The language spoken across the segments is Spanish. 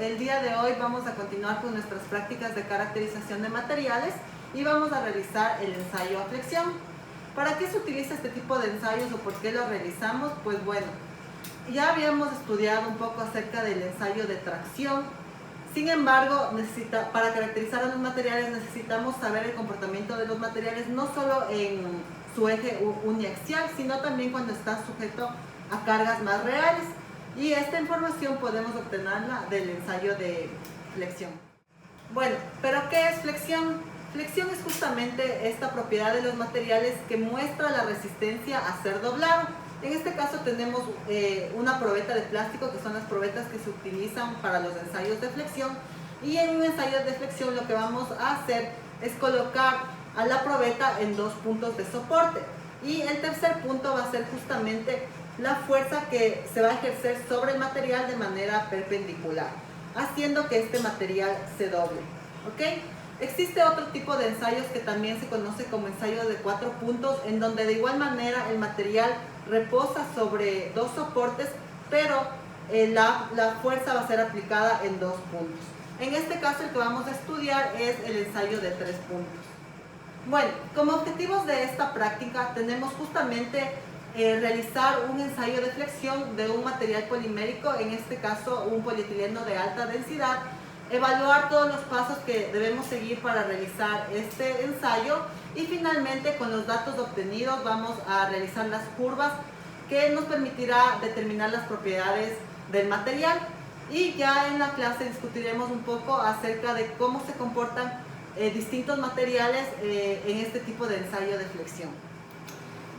el día de hoy vamos a continuar con nuestras prácticas de caracterización de materiales y vamos a realizar el ensayo a flexión. ¿Para qué se utiliza este tipo de ensayos o por qué lo realizamos? Pues bueno, ya habíamos estudiado un poco acerca del ensayo de tracción. Sin embargo, para caracterizar a los materiales necesitamos saber el comportamiento de los materiales no solo en su eje uniaxial, sino también cuando está sujeto a cargas más reales. Y esta información podemos obtenerla del ensayo de flexión. Bueno, ¿pero qué es flexión? Flexión es justamente esta propiedad de los materiales que muestra la resistencia a ser doblado. En este caso tenemos una probeta de plástico, que son las probetas que se utilizan para los ensayos de flexión. Y en un ensayo de flexión lo que vamos a hacer es colocar a la probeta en dos puntos de soporte. Y el tercer punto va a ser justamente la fuerza que se va a ejercer sobre el material de manera perpendicular, haciendo que este material se doble. ¿Ok? Existe otro tipo de ensayos que también se conoce como ensayo de 4 puntos, en donde de igual manera el material reposa sobre dos soportes, pero la fuerza va a ser aplicada en 2 puntos. En este caso el que vamos a estudiar es el ensayo de 3 puntos. Bueno, como objetivos de esta práctica tenemos justamente realizar un ensayo de flexión de un material polimérico, en este caso un polietileno de alta densidad, evaluar todos los pasos que debemos seguir para realizar este ensayo y finalmente con los datos obtenidos vamos a realizar las curvas que nos permitirá determinar las propiedades del material, y ya en la clase discutiremos un poco acerca de cómo se comportan distintos materiales en este tipo de ensayo de flexión.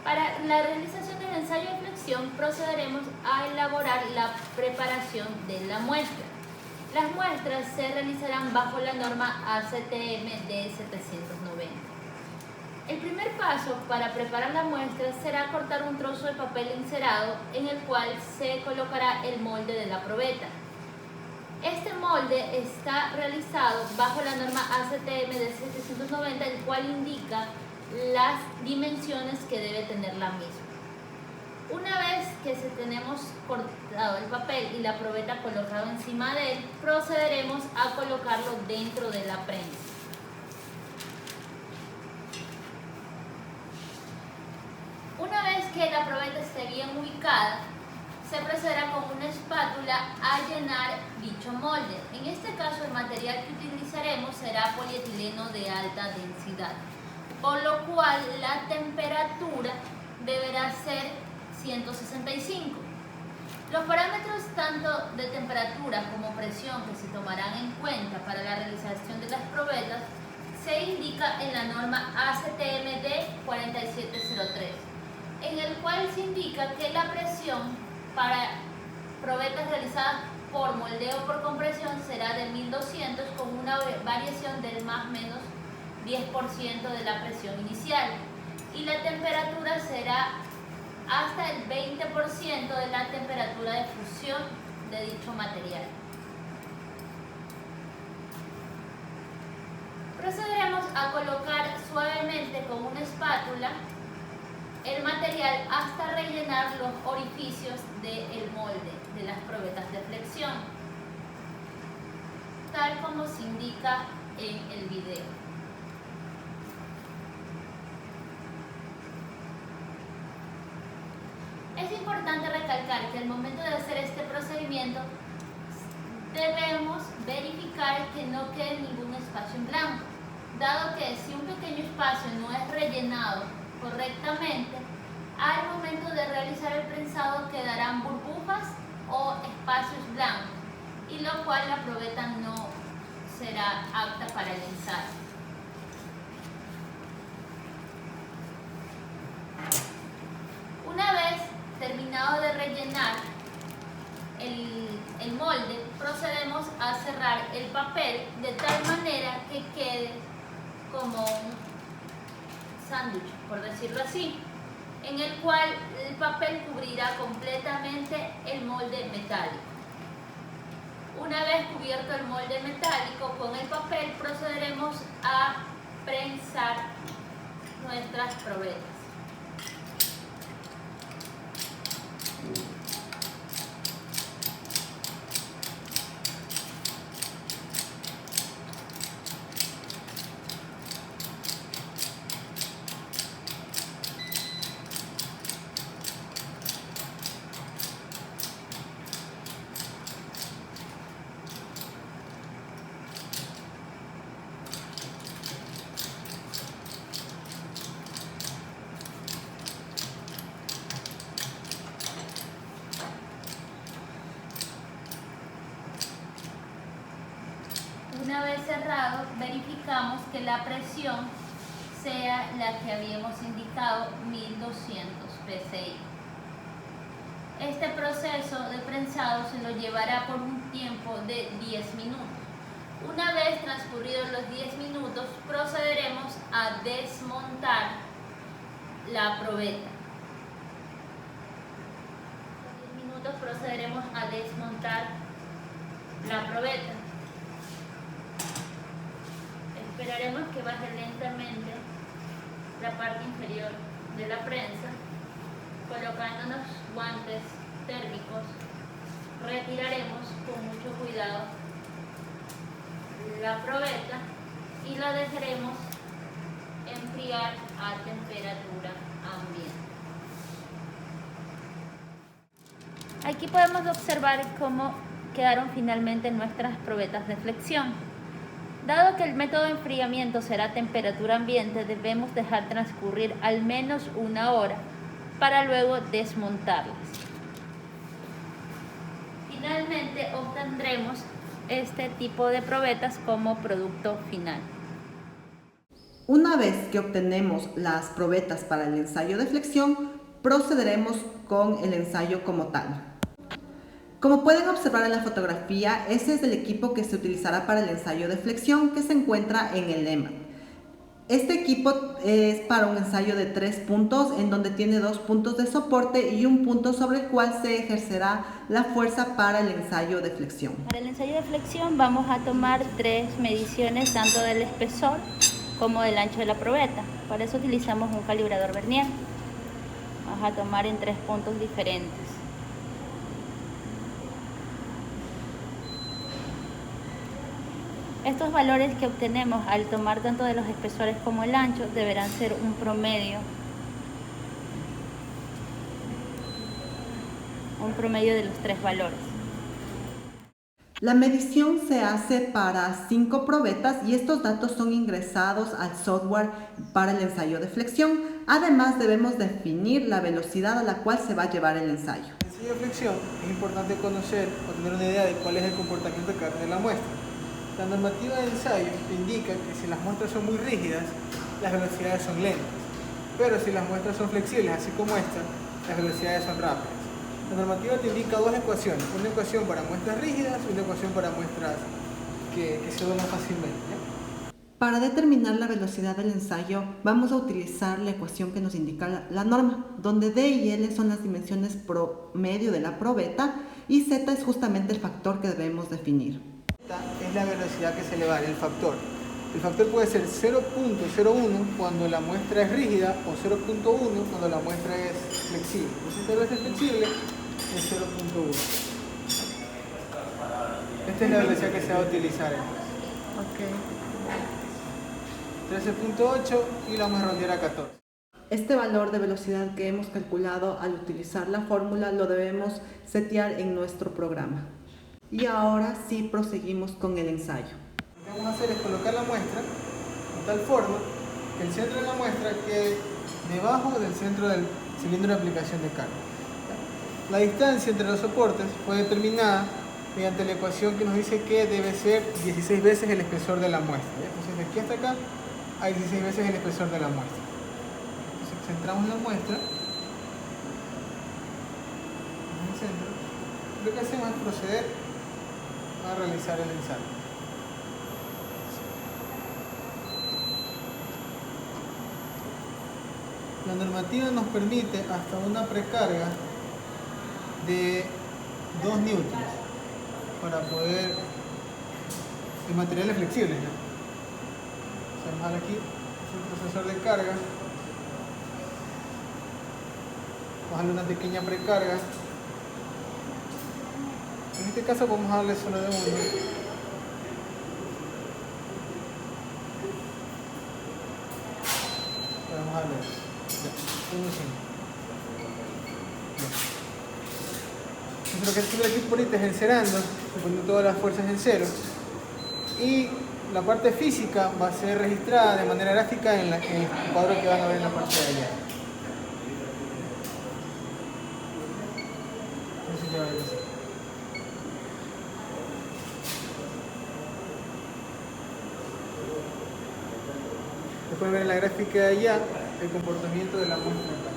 Para la realización del ensayo de flexión procederemos a elaborar la preparación de la muestra. Las muestras se realizarán bajo la norma ACTM de 790. El primer paso para preparar la muestra será cortar un trozo de papel encerado en el cual se colocará el molde de la probeta. Este molde está realizado bajo la norma ACTM de 790, el cual indica las dimensiones que debe tener la misma. Una vez que tenemos cortado el papel y la probeta colocado encima de él, procederemos a colocarlo dentro de la prensa. Una vez que la probeta esté bien ubicada, se procederá con una espátula a llenar dicho molde. En este caso el material que utilizaremos será polietileno de alta densidad, por lo cual la temperatura deberá ser 165. Los parámetros tanto de temperatura como presión que se tomarán en cuenta para la realización de las probetas se indica en la norma ACTM 4703, en el cual se indica que la presión para probetas realizadas por moldeo por compresión será de 1200, con una variación del más o menos 10% de la presión inicial, y la temperatura será hasta el 20% de la temperatura de fusión de dicho material. Procederemos a colocar suavemente con una espátula el material hasta rellenar los orificios del molde de las probetas de flexión, tal como se indica en el video. Es importante recalcar que al momento de hacer este procedimiento debemos verificar que no quede ningún espacio en blanco, dado que si un pequeño espacio no es rellenado correctamente, al momento de realizar el prensado quedarán burbujas o espacios blancos, y lo cual la probeta no será apta para el ensayo. Una vez terminado de rellenar el molde, procedemos a cerrar el papel de tal manera que quede como un sándwich, por decirlo así, en el cual el papel cubrirá completamente el molde metálico. Una vez cubierto el molde metálico con el papel, procederemos a prensar nuestras probetas. verificamos que la presión sea la que habíamos indicado, 1200 psi. Este proceso de prensado se lo llevará por un tiempo de 10 minutos. Una vez transcurridos los 10 minutos, procederemos a desmontar la probeta. En 10 minutos procederemos a desmontar la probeta. Esperaremos que baje lentamente la parte inferior de la prensa, colocándonos guantes térmicos. Retiraremos con mucho cuidado la probeta y la dejaremos enfriar a temperatura ambiente. Aquí podemos observar cómo quedaron finalmente nuestras probetas de flexión. Dado que el método de enfriamiento será a temperatura ambiente, debemos dejar transcurrir al menos 1 hora para luego desmontarlas. Finalmente obtendremos este tipo de probetas como producto final. Una vez que obtenemos las probetas para el ensayo de flexión, procederemos con el ensayo como tal. Como pueden observar en la fotografía, ese es el equipo que se utilizará para el ensayo de flexión que se encuentra en el EMA. Este equipo es para un ensayo de 3 puntos, en donde tiene 2 puntos de soporte y un punto sobre el cual se ejercerá la fuerza para el ensayo de flexión. Para el ensayo de flexión vamos a tomar 3 mediciones tanto del espesor como del ancho de la probeta. Para eso utilizamos un calibrador vernier. Vamos a tomar en 3 puntos diferentes. Estos valores que obtenemos al tomar tanto de los espesores como el ancho deberán ser un promedio de los 3 valores. La medición se hace para 5 probetas y estos datos son ingresados al software para el ensayo de flexión. Además, debemos definir la velocidad a la cual se va a llevar el ensayo. En el ensayo de flexión es importante conocer o tener una idea de cuál es el comportamiento que va a tener la muestra. La normativa de ensayo indica que si las muestras son muy rígidas, las velocidades son lentas, pero si las muestras son flexibles, así como esta, las velocidades son rápidas. La normativa te indica 2 ecuaciones, una ecuación para muestras rígidas y una ecuación para muestras que se doblan fácilmente, ¿ya? Para determinar la velocidad del ensayo, vamos a utilizar la ecuación que nos indica la norma, donde D y L son las dimensiones promedio de la probeta y Z es justamente el factor que debemos definir. Esta es la velocidad que se le va a dar, el factor. El factor puede ser 0.01 cuando la muestra es rígida o 0.1 cuando la muestra es flexible. Entonces, esta vez es flexible, es 0.1. Esta es la velocidad que se va a utilizar. Okay. 13.8 y la vamos a redondear a 14. Este valor de velocidad que hemos calculado al utilizar la fórmula lo debemos setear en nuestro programa. Y ahora sí proseguimos con el ensayo. Lo que vamos a hacer es colocar la muestra de tal forma que el centro de la muestra quede debajo del centro del cilindro de aplicación de carga. La distancia entre los soportes fue determinada mediante la ecuación que nos dice que debe ser 16 veces el espesor de la muestra. Entonces de aquí hasta acá hay 16 veces el espesor de la muestra. Entonces centramos la muestra en el centro. Lo que hacemos es proceder a realizar el ensayo. La normativa nos permite hasta una precarga de 2 newtons para poder, de materiales flexibles, ¿no? Vamos a ver aquí, es el procesor de carga. Vamos a darle una pequeña precarga. En este caso vamos a darle solo de 1. Vamos a darle 1.5. Entonces lo que hace el equipo ahorita es encerando, poniendo todas las fuerzas en cero. Y la parte física va a ser registrada de manera gráfica en el cuadro que van a ver en la parte de allá. Entonces ya va a ver así. pueden ver en la gráfica de allá el comportamiento de la muestra acá.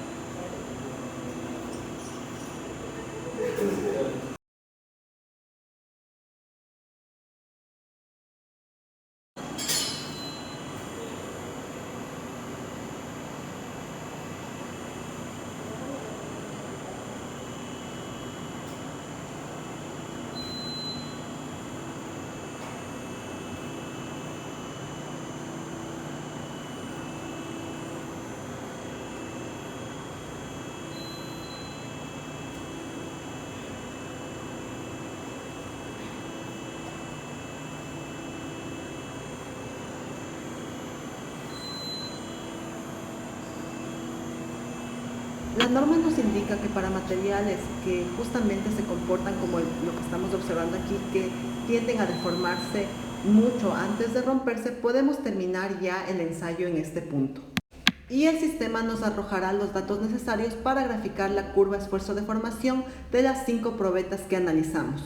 La norma nos indica que para materiales que justamente se comportan como lo que estamos observando aquí, que tienden a deformarse mucho antes de romperse, podemos terminar ya el ensayo en este punto. Y el sistema nos arrojará los datos necesarios para graficar la curva esfuerzo-deformación de las 5 probetas que analizamos.